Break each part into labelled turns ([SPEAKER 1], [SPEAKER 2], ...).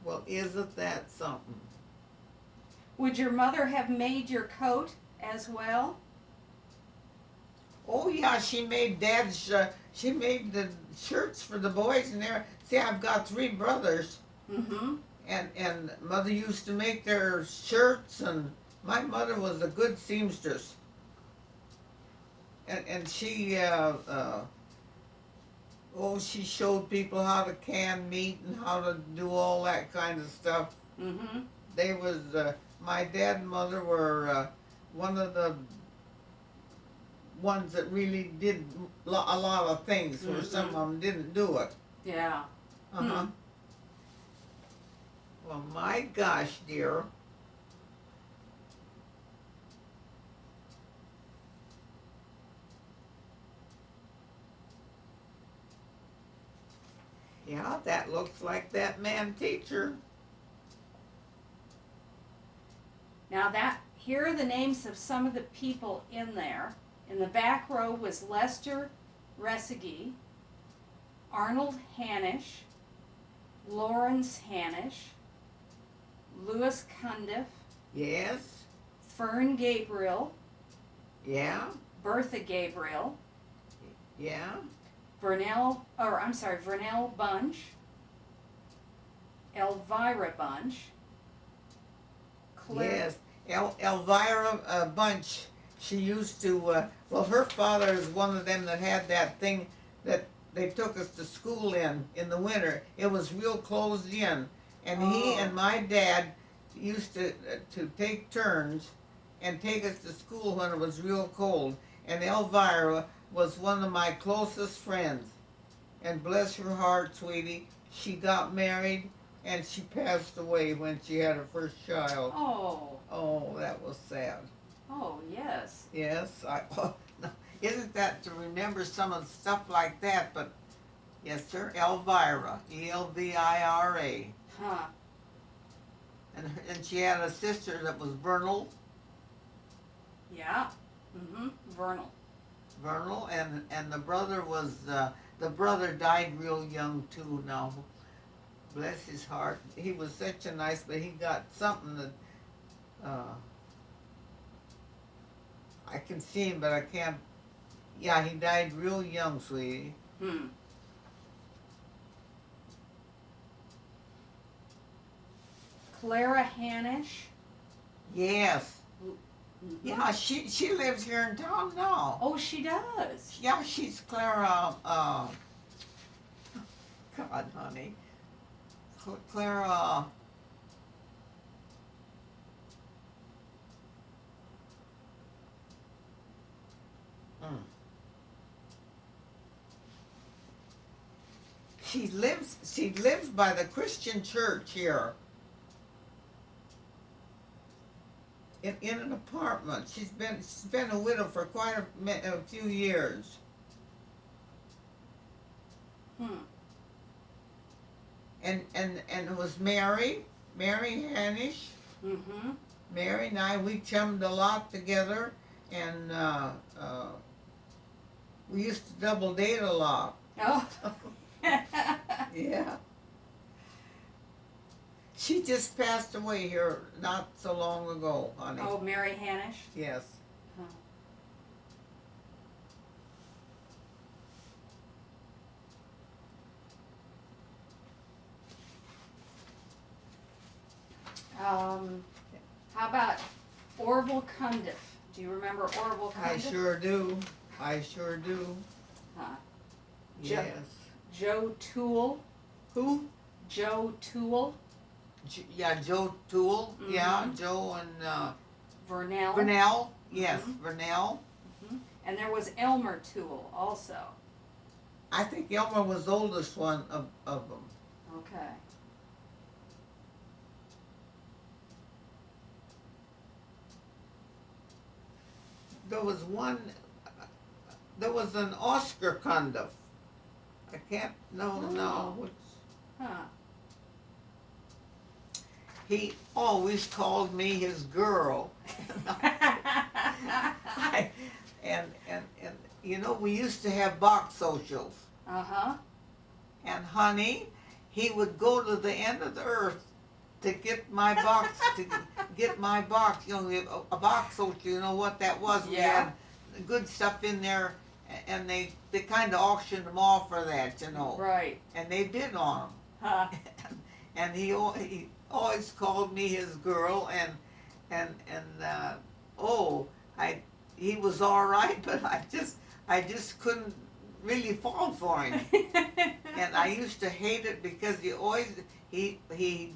[SPEAKER 1] Well, isn't that something?
[SPEAKER 2] Would your mother have made your coat as well?
[SPEAKER 1] Oh yeah, she made the shirts for the boys and there. See, I've got three brothers,
[SPEAKER 2] Mm-hmm.
[SPEAKER 1] and mother used to make their shirts, and my mother was a good seamstress, and she showed people how to can meat and how to do all that kind of stuff.
[SPEAKER 2] Mm-hmm.
[SPEAKER 1] They was My dad and mother were one of the ones that really did a lot of things, where some of
[SPEAKER 2] Mm-hmm.
[SPEAKER 1] them didn't do it.
[SPEAKER 2] Yeah.
[SPEAKER 1] Uh-huh. Well, my gosh, dear. Yeah, that looks like that man teacher.
[SPEAKER 2] Now that here are the names of some of the people in there. In the back row was Lester Resegi, Arnold Hanish, Lawrence Hanish, Louis Cundiff,
[SPEAKER 1] Yes.
[SPEAKER 2] Fern Gabriel,
[SPEAKER 1] Yeah.
[SPEAKER 2] Bertha Gabriel,
[SPEAKER 1] Yeah.
[SPEAKER 2] Vernell Bunch, Elvira Bunch, Claire.
[SPEAKER 1] Yes. Elvira Bunch. She used to. Well, her father is one of them that had that thing that they took us to school in the winter. It was real closed in, and he
[SPEAKER 2] Oh.
[SPEAKER 1] and my dad used to take turns and take us to school when it was real cold. And Elvira was one of my closest friends. And bless her heart, sweetie, she got married and she passed away when she had her first child.
[SPEAKER 2] Oh.
[SPEAKER 1] Oh, that was sad.
[SPEAKER 2] Oh, yes.
[SPEAKER 1] Yes, isn't that to remember some of the stuff like that? But yes, sir, Elvira, Elvira,
[SPEAKER 2] Huh.
[SPEAKER 1] and she had a sister that was
[SPEAKER 2] Yeah. Mm-hmm. Vernal.
[SPEAKER 1] Vernal, and the brother died real young too. Now, bless his heart, he was such a nice, but he got something that I can see him, but I can't. Yeah, he died real young, sweetie.
[SPEAKER 2] Hmm. Clara Hanish.
[SPEAKER 1] Yes.
[SPEAKER 2] Mm-hmm.
[SPEAKER 1] Yeah, she lives here in town now.
[SPEAKER 2] Oh, she does.
[SPEAKER 1] Yeah, she's Clara. God, honey, Clara. Mm. She lives by the Christian church here in an apartment. She's been a widow for quite a few years.
[SPEAKER 2] Hmm.
[SPEAKER 1] And it was Mary Hanish.
[SPEAKER 2] Mm-hmm.
[SPEAKER 1] Mary and I, we chummed a lot together, and we used to double date a lot.
[SPEAKER 2] Oh.
[SPEAKER 1] Yeah. She just passed away here not so long ago, honey.
[SPEAKER 2] Oh, Mary Hanish.
[SPEAKER 1] Yes.
[SPEAKER 2] How about Orville Cundiff? Do you remember Orville Cundiff?
[SPEAKER 1] I sure do. I sure do.
[SPEAKER 2] Huh.
[SPEAKER 1] Yes.
[SPEAKER 2] Joe Toole.
[SPEAKER 1] Who?
[SPEAKER 2] Joe Toole.
[SPEAKER 1] Yeah, Joe Toole.
[SPEAKER 2] Mhm.
[SPEAKER 1] Yeah, Joe and
[SPEAKER 2] Vernell.
[SPEAKER 1] Vernell. Yes,
[SPEAKER 2] Mhm.
[SPEAKER 1] Vernell.
[SPEAKER 2] Mm-hmm. And there was Elmer Toole also.
[SPEAKER 1] I think Elmer was the oldest one of them.
[SPEAKER 2] Okay.
[SPEAKER 1] There was one. There was an Oscar Cundiff. I can't. No, no. Which,
[SPEAKER 2] Huh.
[SPEAKER 1] he always called me his girl. And you know, we used to have box socials.
[SPEAKER 2] Uh-huh.
[SPEAKER 1] And honey, he would go to the end of the earth to get my box, you know, a box social, you know what that was? We
[SPEAKER 2] Yeah.
[SPEAKER 1] had good stuff in there, and they kind of auctioned them off for that, you know.
[SPEAKER 2] Right.
[SPEAKER 1] And they bid on them.
[SPEAKER 2] Huh.
[SPEAKER 1] And he always called me his girl, and oh, he was all right, but I just couldn't really fall for him. And I used to hate it because he'd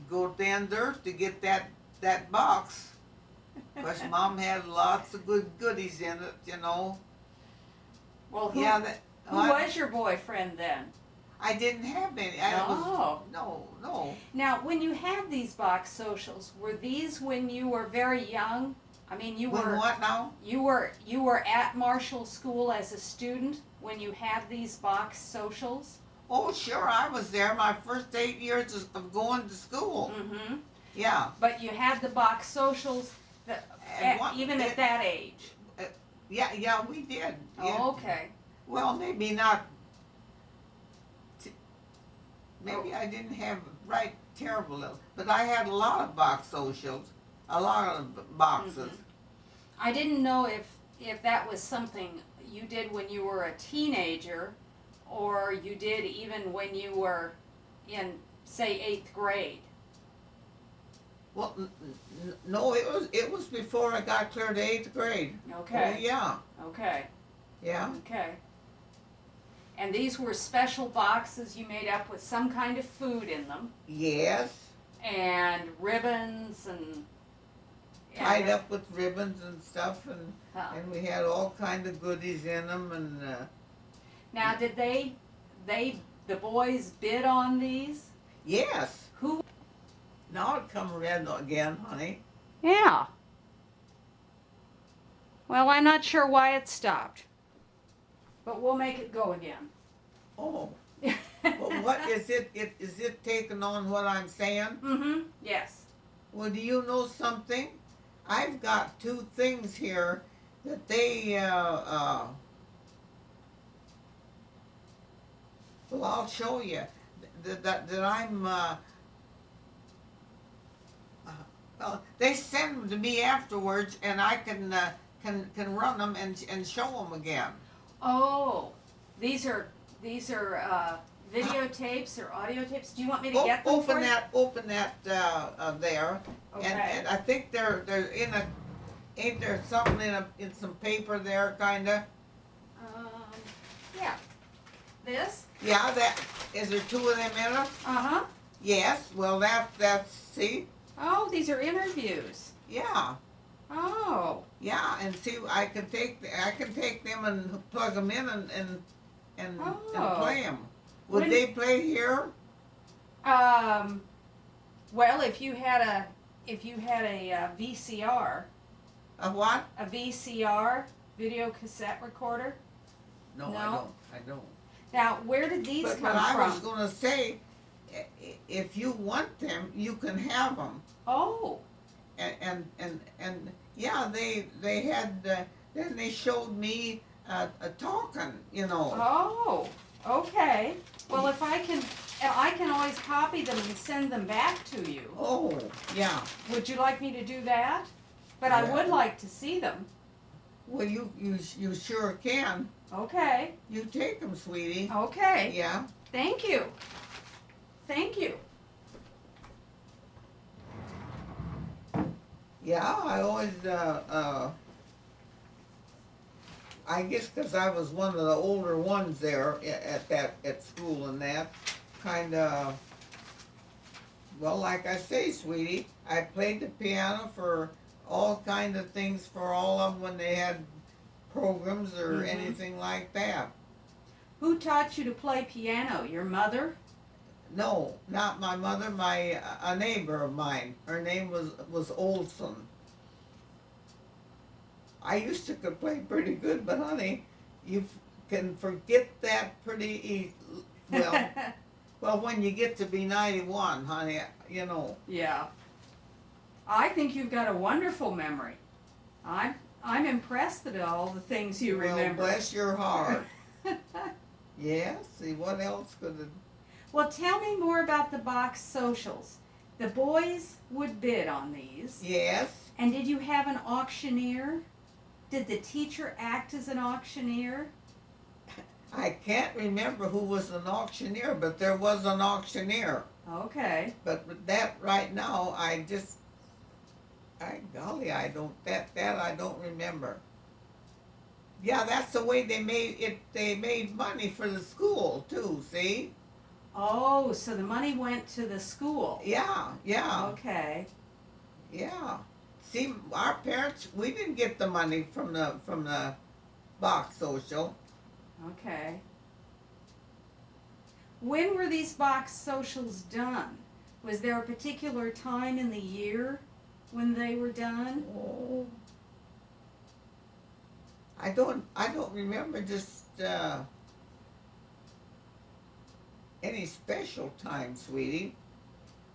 [SPEAKER 1] go down there to get that box. Of course, Mom had lots of good goodies in it, you know.
[SPEAKER 2] Well, who,
[SPEAKER 1] Yeah,
[SPEAKER 2] who was your boyfriend then?
[SPEAKER 1] I didn't have any. No.
[SPEAKER 2] Now, when you had these box socials, were these when you were very young? I mean,
[SPEAKER 1] When what now?
[SPEAKER 2] you were at Marshall School as a student when you had these box socials?
[SPEAKER 1] Oh, sure, I was there my first 8 years of going to school.
[SPEAKER 2] Mm-hmm.
[SPEAKER 1] Yeah.
[SPEAKER 2] But you had the box socials even at that age?
[SPEAKER 1] Yeah, we did. Yeah.
[SPEAKER 2] Oh, okay.
[SPEAKER 1] Well, maybe not. Maybe I didn't have right terrible, but I had a lot of box socials, a lot of boxes.
[SPEAKER 2] Mm-hmm. I didn't know if that was something you did when you were a teenager, or you did even when you were in, say, 8th grade.
[SPEAKER 1] Well, no, it was before I got clear to 8th grade.
[SPEAKER 2] Okay.
[SPEAKER 1] Oh, yeah.
[SPEAKER 2] Okay.
[SPEAKER 1] Yeah.
[SPEAKER 2] Okay. And these were special boxes you made up with some kind of food in them,
[SPEAKER 1] Yes.
[SPEAKER 2] and ribbons and
[SPEAKER 1] Tied up with ribbons and stuff, and
[SPEAKER 2] Huh.
[SPEAKER 1] and we had all kind of goodies in them, and
[SPEAKER 2] Now, did the boys bid on these?
[SPEAKER 1] yes.
[SPEAKER 2] Who?
[SPEAKER 1] Now it come red again, honey.
[SPEAKER 2] Yeah. Well, I'm not sure why it stopped, but we'll make it go again.
[SPEAKER 1] Oh. Well, what is it? Is it taking on what I'm saying?
[SPEAKER 2] Mm-hmm. Yes.
[SPEAKER 1] Well, do you know something? I've got two things here that they, well, I'll show you that I'm, well, they send them to me afterwards, and I can run them and show them again.
[SPEAKER 2] Oh, these are videotapes or audio tapes. Do you want me to get them
[SPEAKER 1] Open
[SPEAKER 2] for you?
[SPEAKER 1] open that there,
[SPEAKER 2] Okay.
[SPEAKER 1] and I think they're in a, ain't there something in some paper there, kinda?
[SPEAKER 2] Yeah. This?
[SPEAKER 1] Yeah, that, is there two of them in it?
[SPEAKER 2] Uh-huh.
[SPEAKER 1] Yes, well, that's, see,
[SPEAKER 2] Oh, these are interviews.
[SPEAKER 1] yeah,
[SPEAKER 2] Oh.
[SPEAKER 1] and see, I can take them and plug them in and
[SPEAKER 2] Oh.
[SPEAKER 1] play them. Would
[SPEAKER 2] When-
[SPEAKER 1] they play here?
[SPEAKER 2] Well, if you had a VCR,
[SPEAKER 1] A what?
[SPEAKER 2] a VCR video cassette recorder.
[SPEAKER 1] No,
[SPEAKER 2] No?
[SPEAKER 1] I don't.
[SPEAKER 2] Now, where did these
[SPEAKER 1] But
[SPEAKER 2] come
[SPEAKER 1] I
[SPEAKER 2] from?
[SPEAKER 1] was gonna say, if you want them, you can have them.
[SPEAKER 2] Oh.
[SPEAKER 1] And yeah, they had, then they showed me talking, you know.
[SPEAKER 2] Oh. Okay. Well, if I can always copy them and send them back to you.
[SPEAKER 1] Oh, yeah.
[SPEAKER 2] Would you like me to do that? But I
[SPEAKER 1] Yeah.
[SPEAKER 2] would like to see them.
[SPEAKER 1] Well, you sure can.
[SPEAKER 2] Okay.
[SPEAKER 1] You take them, sweetie.
[SPEAKER 2] Okay.
[SPEAKER 1] Yeah.
[SPEAKER 2] Thank you. Thank you.
[SPEAKER 1] Yeah, I always, I guess 'cause I was one of the older ones there at school and that, kinda, well, like I say, sweetie, I played the piano for all kind of things for all of them when they had programs or
[SPEAKER 2] Mhm.
[SPEAKER 1] anything like that.
[SPEAKER 2] Who taught you to play piano? Your mother?
[SPEAKER 1] No, not my mother, a neighbor of mine. Her name was Olson. I used to could play pretty good, but honey, you can forget that pretty well. Well, when you get to be 91, honey, you know.
[SPEAKER 2] Yeah. I think you've got a wonderful memory. I'm impressed at all the things you
[SPEAKER 1] Well,
[SPEAKER 2] remember.
[SPEAKER 1] bless your heart. Yeah. See, what else could it?
[SPEAKER 2] Well, tell me more about the box socials. The boys would bid on these.
[SPEAKER 1] Yes.
[SPEAKER 2] And did you have an auctioneer? Did the teacher act as an auctioneer?
[SPEAKER 1] I can't remember who was an auctioneer, but there was an auctioneer.
[SPEAKER 2] Okay.
[SPEAKER 1] But with that right now, golly, I don't, that I don't remember. Yeah, that's the way they made it, they made money for the school too, see?
[SPEAKER 2] Oh, so the money went to the school.
[SPEAKER 1] Yeah, yeah,
[SPEAKER 2] Okay.
[SPEAKER 1] yeah. See, our parents, we didn't get the money from the box social.
[SPEAKER 2] Okay. When were these box socials done? Was there a particular time in the year when they were done?
[SPEAKER 1] Oh, I don't remember just any special time, sweetie.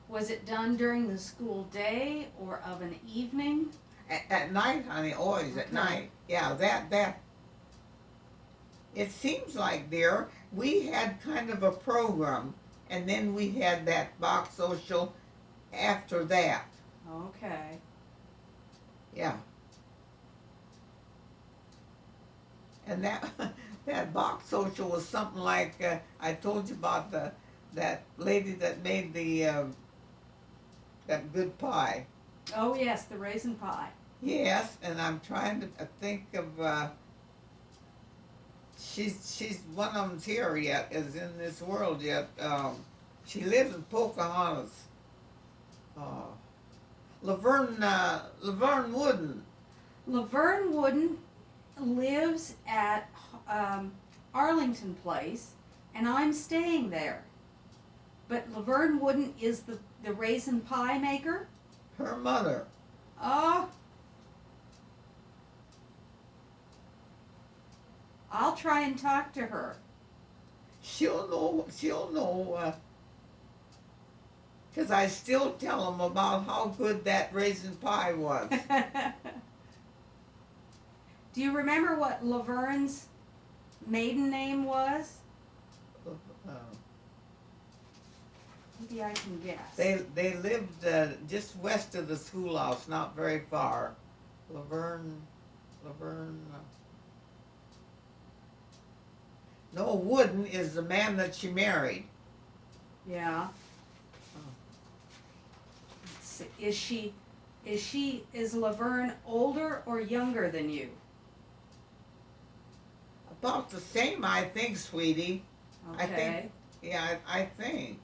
[SPEAKER 2] Was it done during the school day or of an evening?
[SPEAKER 1] At night, honey, always at
[SPEAKER 2] Okay.
[SPEAKER 1] night. Yeah, that. It seems like, dear, we had kind of a program, and then we had that box social after that.
[SPEAKER 2] Okay.
[SPEAKER 1] Yeah. And that that box social was something like I told you about that lady that made that good pie.
[SPEAKER 2] Oh yes, the raisin pie.
[SPEAKER 1] Yes, and I'm trying to think of. She's one of them's here yet, is in this world yet. She lives in Pocahontas. Laverne Wooden.
[SPEAKER 2] Laverne Wooden lives at Arlington Place, and I'm staying there. But Laverne Wooden is the raisin pie maker?
[SPEAKER 1] Her mother.
[SPEAKER 2] Oh, I'll try and talk to her.
[SPEAKER 1] She'll know. 'Cause I still tell them about how good that raisin pie was.
[SPEAKER 2] Do you remember what Laverne's maiden name was?
[SPEAKER 1] Uh,
[SPEAKER 2] Maybe I can guess.
[SPEAKER 1] They lived just west of the schoolhouse, not very far. Laverne. No, Wooden is the man that she married.
[SPEAKER 2] Yeah. Let's see. Is Laverne older or younger than you?
[SPEAKER 1] About the same, I think, sweetie.
[SPEAKER 2] Okay.
[SPEAKER 1] I think. Yeah, I think.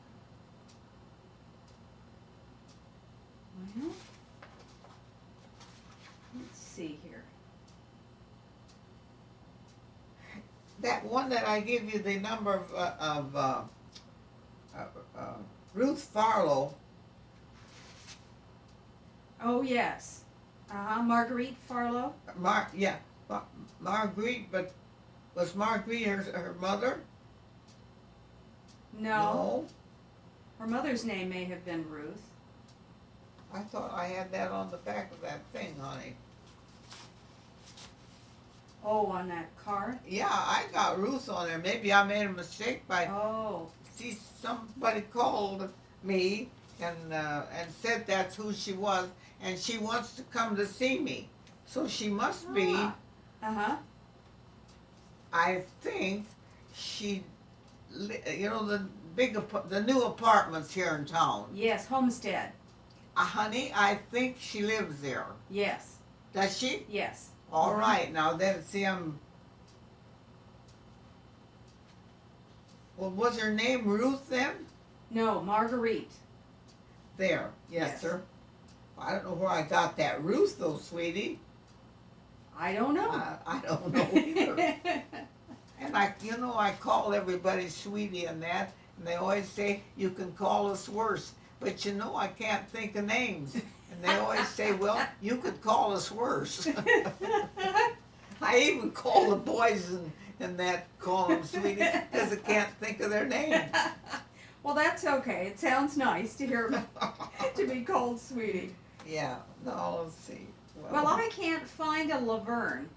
[SPEAKER 2] Well, let's see here.
[SPEAKER 1] That one that I give you the number of Ruth Farlow.
[SPEAKER 2] Oh yes. Marguerite Farlow.
[SPEAKER 1] Marguerite, but was Marguerite her mother?
[SPEAKER 2] No. Her mother's name may have been Ruth.
[SPEAKER 1] I thought I had that on the back of that thing, honey.
[SPEAKER 2] Oh, on that card?
[SPEAKER 1] Yeah, I got Ruth on there. Maybe I made a mistake by.
[SPEAKER 2] Oh.
[SPEAKER 1] See, somebody called me and said that's who she was, and she wants to come to see me. So she must be.
[SPEAKER 2] Uh-huh.
[SPEAKER 1] I think she, the new apartments here in town.
[SPEAKER 2] Yes, Homestead.
[SPEAKER 1] Honey, I think she lives there.
[SPEAKER 2] Yes.
[SPEAKER 1] Does she?
[SPEAKER 2] Yes.
[SPEAKER 1] All right, now then, see, well, was her name Ruth then?
[SPEAKER 2] No, Marguerite.
[SPEAKER 1] There, yes,
[SPEAKER 2] Yes.
[SPEAKER 1] sir. I don't know where I got that Ruth though, sweetie.
[SPEAKER 2] I don't know.
[SPEAKER 1] I don't know either. And I call everybody sweetie and that, and they always say, you can call us worse. But I can't think of names. And they always say, well, you could call us worse. I even call the boys and that, call them sweetie, because I can't think of their names.
[SPEAKER 2] Well, that's okay. It sounds nice to hear to be called sweetie.
[SPEAKER 1] Yeah, no, let's see.
[SPEAKER 2] Well, I can't find a Laverne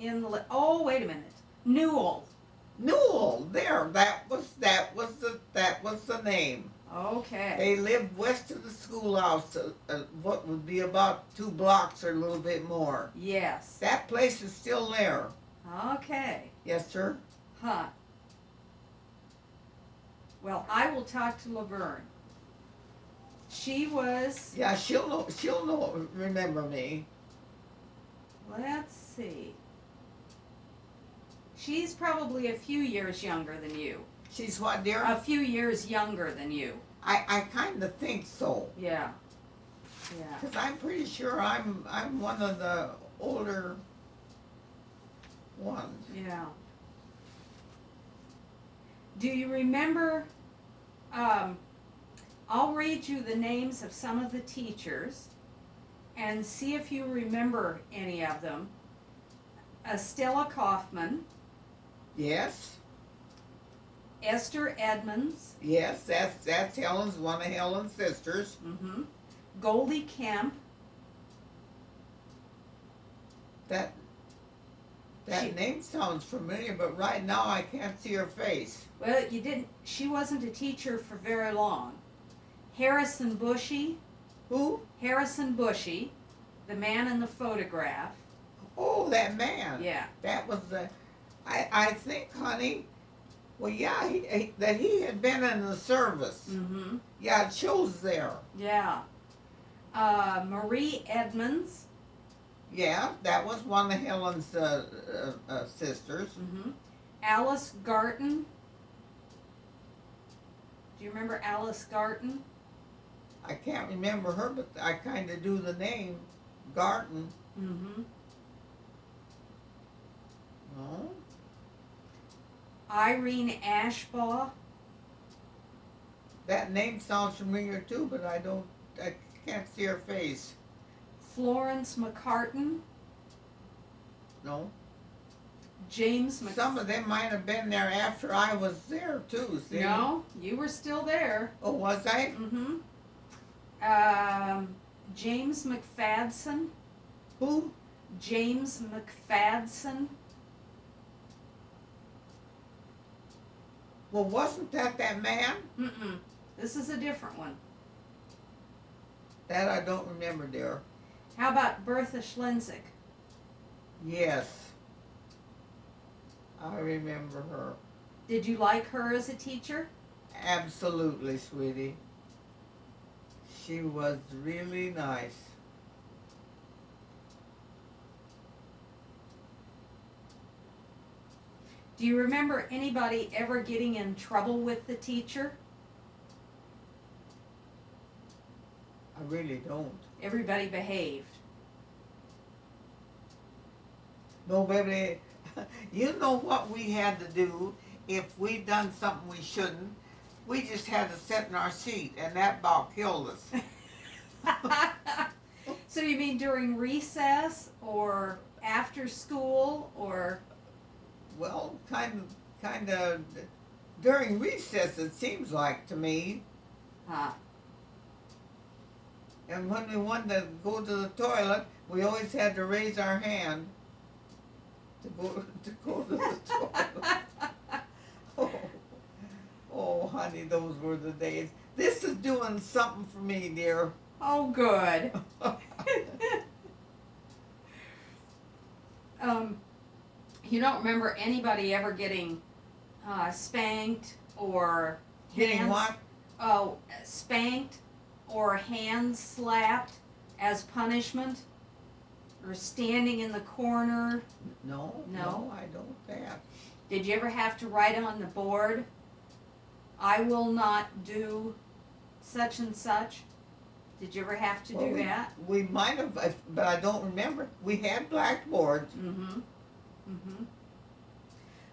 [SPEAKER 2] in the. Oh, wait a minute. Newell.
[SPEAKER 1] Newell, there, that was the name.
[SPEAKER 2] Okay.
[SPEAKER 1] They lived west of the schoolhouse, what would be about 2 blocks or a little bit more.
[SPEAKER 2] Yes.
[SPEAKER 1] That place is still there.
[SPEAKER 2] Okay.
[SPEAKER 1] Yes, sir.
[SPEAKER 2] Huh. Well, I will talk to Laverne. She was,
[SPEAKER 1] Yeah, she'll know, remember me.
[SPEAKER 2] let's see. She's probably a few years younger than you.
[SPEAKER 1] She's what, dear?
[SPEAKER 2] A few years younger than you.
[SPEAKER 1] I kind of think so.
[SPEAKER 2] Yeah. Yeah.
[SPEAKER 1] Because I'm pretty sure I'm one of the older ones.
[SPEAKER 2] Yeah. Do you remember, I'll read you the names of some of the teachers and see if you remember any of them. Stella Kaufman,
[SPEAKER 1] Yes,
[SPEAKER 2] Esther Edmonds,
[SPEAKER 1] yes, that's Helen's, one of Helen's sisters.
[SPEAKER 2] Goldie Kemp.
[SPEAKER 1] That
[SPEAKER 2] She-
[SPEAKER 1] name sounds familiar, but right now I can't see her face.
[SPEAKER 2] Well, she wasn't a teacher for very long. Harrison Bushy,
[SPEAKER 1] Who?
[SPEAKER 2] Harrison Bushy, the man in the photograph.
[SPEAKER 1] Oh, that man.
[SPEAKER 2] Yeah.
[SPEAKER 1] That was the. I think, honey. Well, yeah, that he had been in the service. Yeah, it shows there.
[SPEAKER 2] Yeah. Marie Edmonds.
[SPEAKER 1] Yeah, that was one of Helen's sisters.
[SPEAKER 2] Alice Garton. Do you remember Alice Garton?
[SPEAKER 1] I can't remember her, but I kind of do the name, Garton. No.
[SPEAKER 2] Irene Ashbaugh.
[SPEAKER 1] That name sounds familiar too, but I can't see her face.
[SPEAKER 2] Florence McCartan.
[SPEAKER 1] No.
[SPEAKER 2] James
[SPEAKER 1] Some of them might have been there after I was there too, see?
[SPEAKER 2] No, you were still there.
[SPEAKER 1] Oh, was I?
[SPEAKER 2] James McFadden.
[SPEAKER 1] Who?
[SPEAKER 2] James McFadden.
[SPEAKER 1] Well, wasn't that man?
[SPEAKER 2] This is a different one.
[SPEAKER 1] That I don't remember, dear.
[SPEAKER 2] How about Bertha Schlensick?
[SPEAKER 1] Yes. I remember her.
[SPEAKER 2] Did you like her as a teacher?
[SPEAKER 1] Absolutely, sweetie. She was really nice.
[SPEAKER 2] Do you remember anybody ever getting in trouble with the teacher?
[SPEAKER 1] I really don't.
[SPEAKER 2] Everybody behaved.
[SPEAKER 1] Nobody. You know what we had to do if we'd done something we shouldn't? We just had to sit in our seat, and that about killed us.
[SPEAKER 2] So you mean during recess or after school or?
[SPEAKER 1] Well, kind of during recess, it seems like to me. And when we wanted to go to the toilet, we always had to raise our hand to go to the toilet. Oh, honey, those were the days. This is doing something for me, dear.
[SPEAKER 2] Oh, good. You don't remember anybody ever getting spanked or
[SPEAKER 1] Getting what?
[SPEAKER 2] Oh, spanked or hands slapped as punishment, or standing in the corner?
[SPEAKER 1] No, I don't that.
[SPEAKER 2] Did you ever have to write on the board, "I will not do such and such"? Did you ever have to do that?
[SPEAKER 1] We might have, but I don't remember. We had blackboards.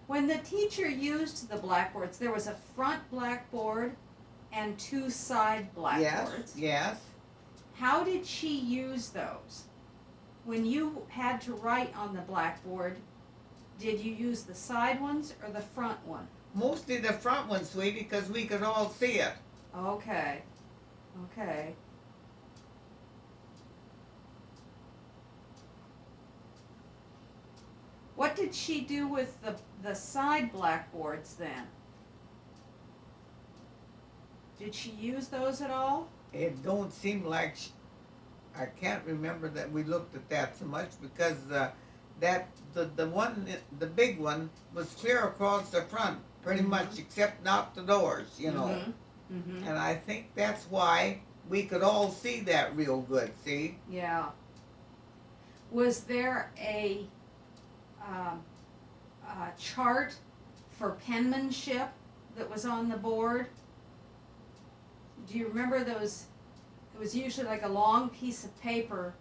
[SPEAKER 2] When the teacher used the blackboards, there was a front blackboard and 2 side blackboards.
[SPEAKER 1] Yes.
[SPEAKER 2] How did she use those? When you had to write on the blackboard, did you use the side ones or the front one?
[SPEAKER 1] Mostly the front one, sweetie, because we could all see it.
[SPEAKER 2] Okay. What did she do with the side blackboards then? Did she use those at all?
[SPEAKER 1] It don't seem like I can't remember that we looked at that so much because the one, the big one was clear across the front, pretty much, except not the doors, you know.
[SPEAKER 2] Mm-hmm.
[SPEAKER 1] And I think that's why we could all see that real good. See?
[SPEAKER 2] Yeah. Was there um, a chart for penmanship that was on the board? Do you remember those? It was usually like a long piece of paper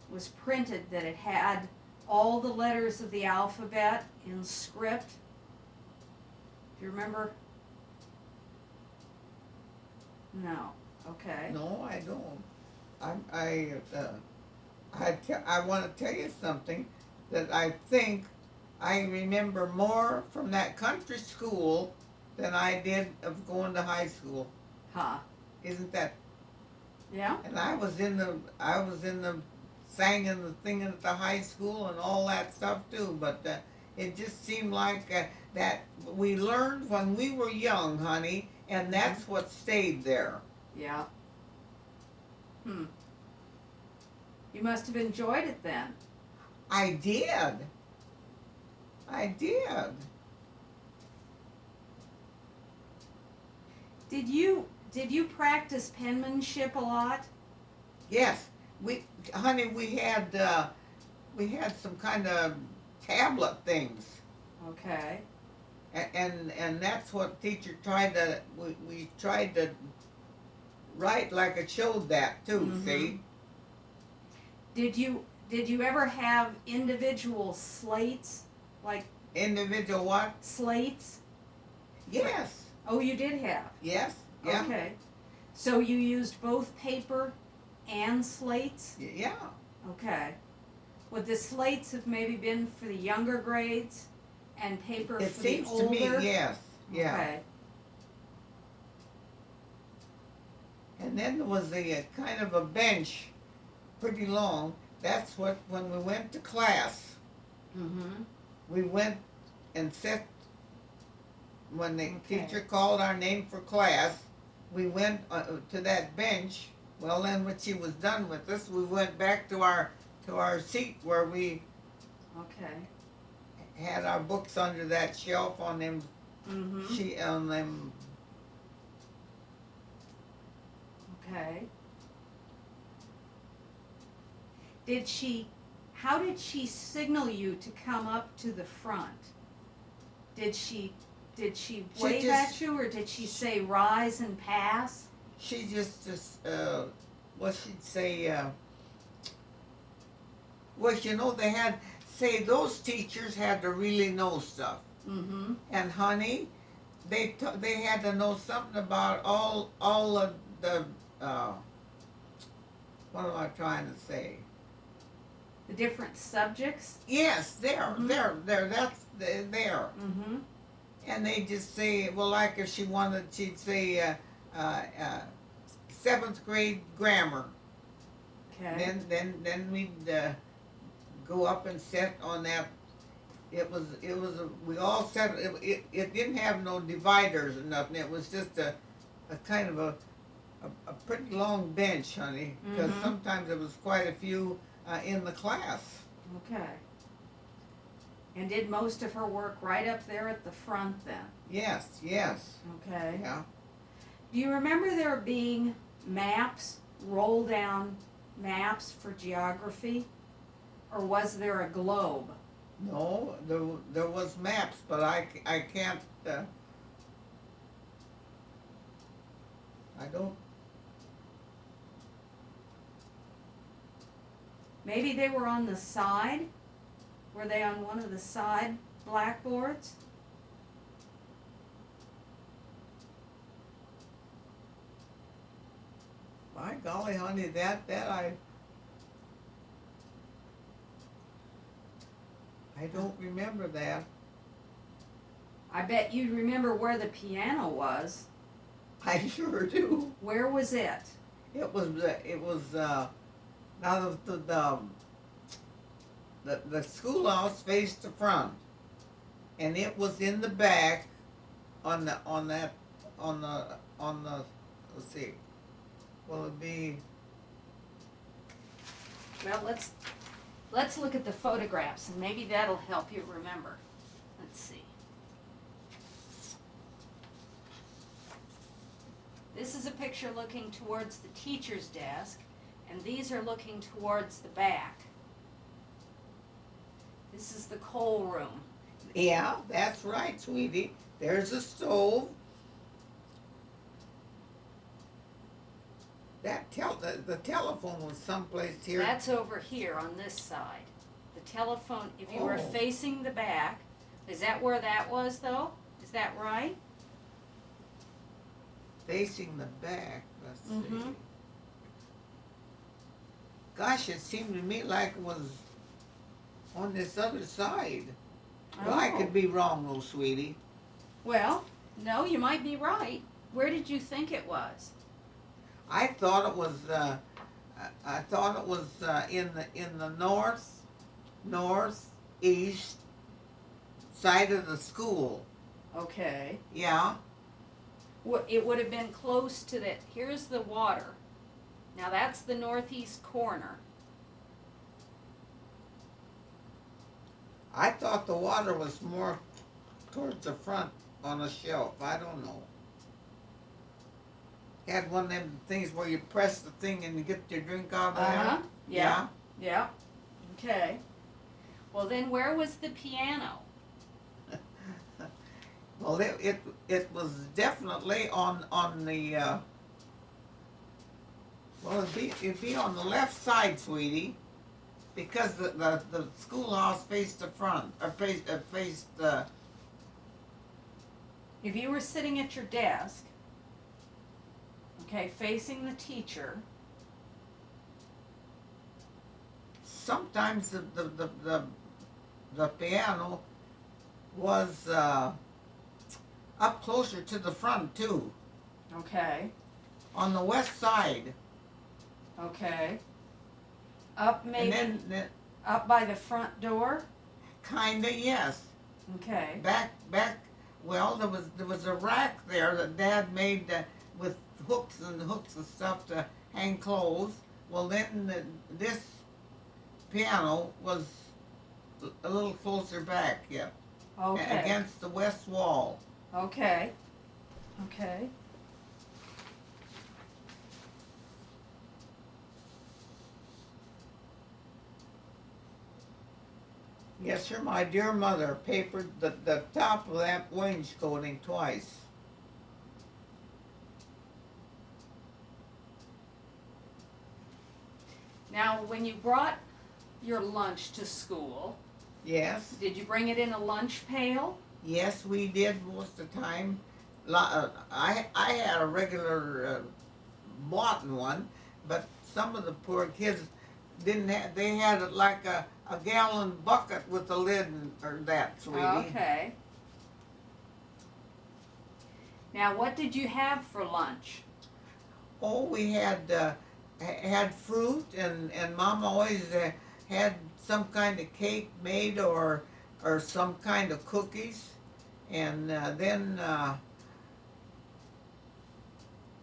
[SPEAKER 2] was printed that it had all the letters of the alphabet in script. Do you remember? No. Okay.
[SPEAKER 1] No, I don't. I want to tell you something that I think I remember more from that country school than I did of going to high school.
[SPEAKER 2] Huh.
[SPEAKER 1] Isn't that?
[SPEAKER 2] Yeah.
[SPEAKER 1] And I was in the singing the thing at the high school and all that stuff too. But it just seemed like that we learned when we were young, honey, and that's what stayed there.
[SPEAKER 2] Yeah. You must have enjoyed it then.
[SPEAKER 1] I did. I did.
[SPEAKER 2] Did you practice penmanship a lot?
[SPEAKER 1] Yes, honey, we had some kind of tablet things,
[SPEAKER 2] Okay.
[SPEAKER 1] and that's what teacher tried to. We tried to write like it showed that too.
[SPEAKER 2] Mhm.
[SPEAKER 1] See?
[SPEAKER 2] Did you ever have individual slates, like
[SPEAKER 1] Individual what?
[SPEAKER 2] slates?
[SPEAKER 1] Yes.
[SPEAKER 2] Oh, you did have.
[SPEAKER 1] Yes. Yeah.
[SPEAKER 2] Okay. So you used both paper and slates?
[SPEAKER 1] Yeah.
[SPEAKER 2] Okay. Would the slates have maybe been for the younger grades and paper
[SPEAKER 1] It
[SPEAKER 2] for the
[SPEAKER 1] seems
[SPEAKER 2] older?
[SPEAKER 1] to me, yes. Yeah.
[SPEAKER 2] Okay.
[SPEAKER 1] And then there was a kind of a bench, pretty long. That's what, when we went to class,
[SPEAKER 2] Mm-hmm.
[SPEAKER 1] we went and sat, when the
[SPEAKER 2] Okay.
[SPEAKER 1] teacher called our name for class, we went to that bench. Well, then when she was done with us, we went back to our seat where we
[SPEAKER 2] Okay.
[SPEAKER 1] had our books under that shelf on them,
[SPEAKER 2] Mm-hmm.
[SPEAKER 1] on them.
[SPEAKER 2] Okay. How did she signal you to come up to the front? Did she wave
[SPEAKER 1] just-
[SPEAKER 2] at you, or did she say rise and pass?
[SPEAKER 1] She just what she'd say, well, you know, they had, say, those teachers had to really know stuff.
[SPEAKER 2] Mm-hmm.
[SPEAKER 1] And honey, they had to know something about all of the, what am I trying to say?
[SPEAKER 2] The different subjects?
[SPEAKER 1] Yes, there,
[SPEAKER 2] Mhm.
[SPEAKER 1] that's there.
[SPEAKER 2] Mm-hmm.
[SPEAKER 1] And they just say, well, like if she wanted, she'd say, 7th grade grammar.
[SPEAKER 2] Okay.
[SPEAKER 1] Then we'd go up and sit on that. We all sat. It didn't have no dividers or nothing. It was just a kind of a pretty long bench, honey, because
[SPEAKER 2] Mhm.
[SPEAKER 1] sometimes there was quite a few in the class.
[SPEAKER 2] Okay. And did most of her work right up there at the front then?
[SPEAKER 1] Yes, yes,
[SPEAKER 2] Okay.
[SPEAKER 1] yeah.
[SPEAKER 2] Do you remember there being maps, roll down maps for geography? Or was there a globe?
[SPEAKER 1] No, there was maps, but I can't. I don't.
[SPEAKER 2] Maybe they were on the side? Were they on one of the side blackboards?
[SPEAKER 1] By golly, honey, that I don't remember that.
[SPEAKER 2] I bet you remember where the piano was.
[SPEAKER 1] I sure do.
[SPEAKER 2] Where was it?
[SPEAKER 1] It was now the schoolhouse faced the front, and it was in the back on the Let's see. Will it be?
[SPEAKER 2] Well, let's look at the photographs and maybe that'll help you remember. Let's see. This is a picture looking towards the teacher's desk, and these are looking towards the back. This is the coal room.
[SPEAKER 1] Yeah, that's right, sweetie. There's a stove. The telephone was someplace here.
[SPEAKER 2] That's over here on this side. The telephone, if you were
[SPEAKER 1] Oh.
[SPEAKER 2] facing the back, is that where that was though? Is that right?
[SPEAKER 1] Facing the back. Let's see.
[SPEAKER 2] Mhm.
[SPEAKER 1] Gosh, it seemed to me like it was on this other side. Well, I
[SPEAKER 2] Oh.
[SPEAKER 1] could be wrong, though, sweetie.
[SPEAKER 2] Well, no, you might be right. Where did you think it was?
[SPEAKER 1] I thought it was. I thought it was in the northeast side of the school.
[SPEAKER 2] Okay.
[SPEAKER 1] Yeah.
[SPEAKER 2] It would have been close to that. Here's the water. Now that's the northeast corner.
[SPEAKER 1] I thought the water was more towards the front on a shelf. I don't know. Had one of them things where you press the thing and you get your drink out of there.
[SPEAKER 2] Yeah. Yeah. Okay. Well, then where was the piano?
[SPEAKER 1] Well, it was definitely on the. Well, it'd be on the left side, sweetie, because the schoolhouse faced the front, or faced the.
[SPEAKER 2] If you were sitting at your desk, okay, facing the teacher,
[SPEAKER 1] Sometimes the piano was up closer to the front too,
[SPEAKER 2] okay,
[SPEAKER 1] on the west side,
[SPEAKER 2] okay, up maybe,
[SPEAKER 1] and then
[SPEAKER 2] up by the front door,
[SPEAKER 1] kinda yes.
[SPEAKER 2] okay,
[SPEAKER 1] Back. Well, there was a rack there that Dad made with hooks and stuff to hang clothes. Well, then this piano was a little closer back, yeah,
[SPEAKER 2] okay,
[SPEAKER 1] against the west wall.
[SPEAKER 2] okay, okay.
[SPEAKER 1] Yes, sir. My dear mother papered the top of that wainscoting twice.
[SPEAKER 2] Now, when you brought your lunch to school,
[SPEAKER 1] Yes.
[SPEAKER 2] did you bring it in a lunch pail?
[SPEAKER 1] Yes, we did most of the time. I had a regular bought one, but some of the poor kids didn't have. They had it like a gallon bucket with a lid or that, sweetie.
[SPEAKER 2] Okay. Now, what did you have for lunch?
[SPEAKER 1] Oh, we had fruit, and Mom always had some kind of cake made or some kind of cookies, and then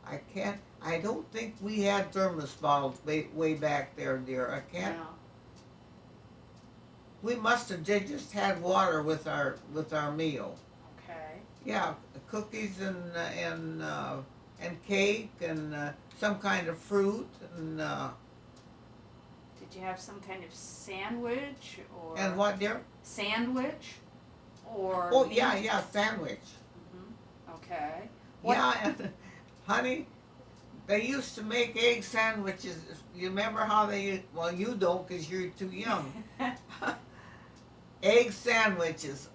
[SPEAKER 1] I don't think we had thermos bottles way back there, dear. I can't.
[SPEAKER 2] No.
[SPEAKER 1] We must have just had water with our meal.
[SPEAKER 2] Okay.
[SPEAKER 1] Yeah, cookies and cake and some kind of fruit and
[SPEAKER 2] Did you have some kind of sandwich or?
[SPEAKER 1] and what, dear?
[SPEAKER 2] Sandwich or?
[SPEAKER 1] Oh,
[SPEAKER 2] meat?
[SPEAKER 1] yeah, sandwich.
[SPEAKER 2] Okay. What-
[SPEAKER 1] Yeah, and, honey, they used to make egg sandwiches. You remember how well, you don't because you're too young. Egg sandwiches.